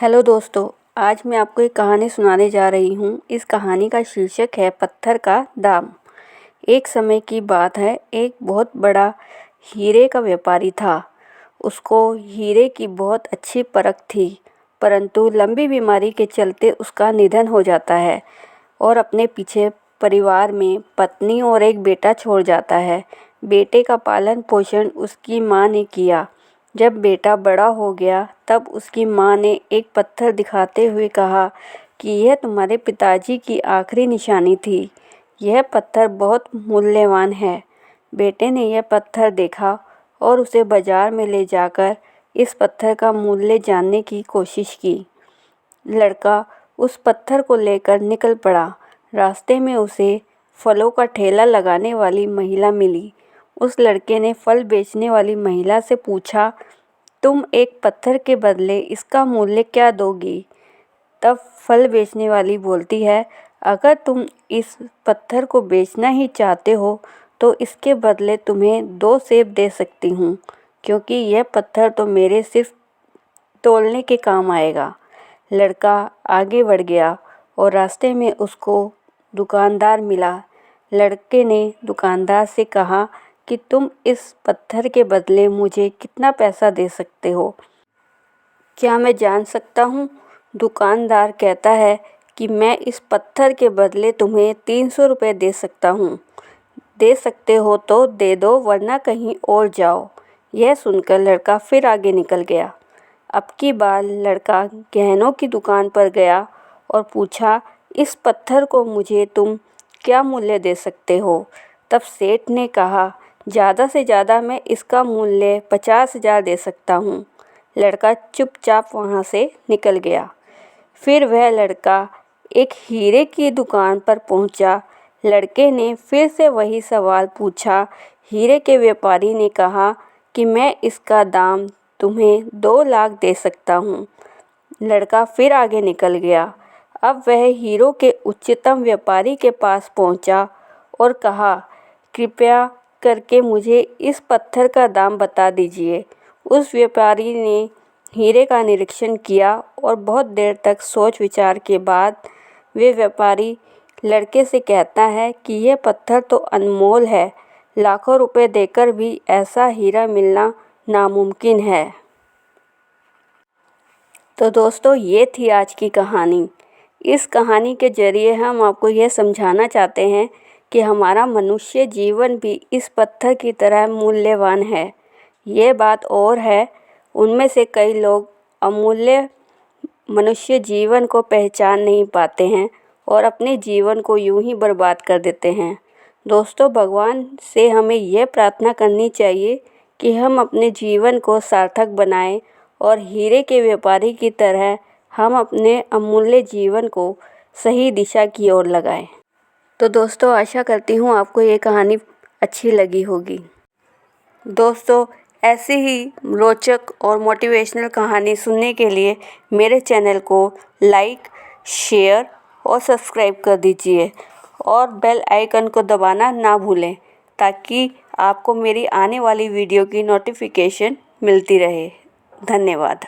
Hello दोस्तों, आज मैं आपको एक कहानी सुनाने जा रही हूँ। इस कहानी का शीर्षक है पत्थर का दाम। एक समय की बात है, एक बहुत बड़ा हीरे का व्यापारी था। उसको हीरे की बहुत अच्छी परख थी, परंतु लंबी बीमारी के चलते उसका निधन हो जाता है और अपने पीछे परिवार में पत्नी और एक बेटा छोड़ जाता है। बेटे का पालन पोषण उसकी माँ ने किया। जब बेटा बड़ा हो गया तब उसकी माँ ने एक पत्थर दिखाते हुए कहा कि यह तुम्हारे पिताजी की आखिरी निशानी थी। यह पत्थर बहुत मूल्यवान है। बेटे ने यह पत्थर देखा और उसे बाजार में ले जाकर इस पत्थर का मूल्य जानने की कोशिश की। लड़का उस पत्थर को लेकर निकल पड़ा। रास्ते में उसे फलों का ठेला लगाने वाली महिला मिली। उस लड़के ने फल बेचने वाली महिला से पूछा, तुम एक पत्थर के बदले इसका मूल्य क्या दोगी? तब फल बेचने वाली बोलती है, अगर तुम इस पत्थर को बेचना ही चाहते हो तो इसके बदले तुम्हें 2 सेब दे सकती हूँ, क्योंकि यह पत्थर तो मेरे सिर्फ तोलने के काम आएगा। लड़का आगे बढ़ गया और रास्ते में उसको दुकानदार मिला। लड़के ने दुकानदार से कहा कि तुम इस पत्थर के बदले मुझे कितना पैसा दे सकते हो? क्या मैं जान सकता हूँ? दुकानदार कहता है कि मैं इस पत्थर के बदले तुम्हें 300 रुपये दे सकता हूँ। दे सकते हो तो दे दो, वरना कहीं और जाओ। यह सुनकर लड़का फिर आगे निकल गया। अब की बार लड़का गहनों की दुकान पर गया और पूछा, इस पत्थर को मुझे तुम क्या मूल्य दे सकते हो? तब सेठ ने कहा, ज़्यादा से ज़्यादा मैं इसका मूल्य 50,000 दे सकता हूँ। लड़का चुपचाप वहाँ से निकल गया। फिर वह लड़का एक हीरे की दुकान पर पहुँचा। लड़के ने फिर से वही सवाल पूछा। हीरे के व्यापारी ने कहा कि मैं इसका दाम तुम्हें 2 लाख दे सकता हूँ। लड़का फिर आगे निकल गया। अब वह हीरों के उच्चतम व्यापारी के पास पहुँचा और कहा, कृपया करके मुझे इस पत्थर का दाम बता दीजिए। उस व्यापारी ने हीरे का निरीक्षण किया और बहुत देर तक सोच विचार के बाद वे व्यापारी लड़के से कहता है कि यह पत्थर तो अनमोल है, लाखों रुपए देकर भी ऐसा हीरा मिलना नामुमकिन है। तो दोस्तों, ये थी आज की कहानी। इस कहानी के ज़रिए हम आपको यह समझाना चाहते हैं कि हमारा मनुष्य जीवन भी इस पत्थर की तरह मूल्यवान है। ये बात और है, उनमें से कई लोग अमूल्य मनुष्य जीवन को पहचान नहीं पाते हैं और अपने जीवन को यूं ही बर्बाद कर देते हैं। दोस्तों, भगवान से हमें यह प्रार्थना करनी चाहिए कि हम अपने जीवन को सार्थक बनाएं और हीरे के व्यापारी की तरह हम अपने अमूल्य जीवन को सही दिशा की ओर लगाएं। तो दोस्तों, आशा करती हूँ आपको ये कहानी अच्छी लगी होगी। दोस्तों, ऐसी ही रोचक और मोटिवेशनल कहानी सुनने के लिए मेरे चैनल को लाइक, शेयर और सब्सक्राइब कर दीजिए और बेल आइकन को दबाना ना भूलें, ताकि आपको मेरी आने वाली वीडियो की नोटिफिकेशन मिलती रहे। धन्यवाद।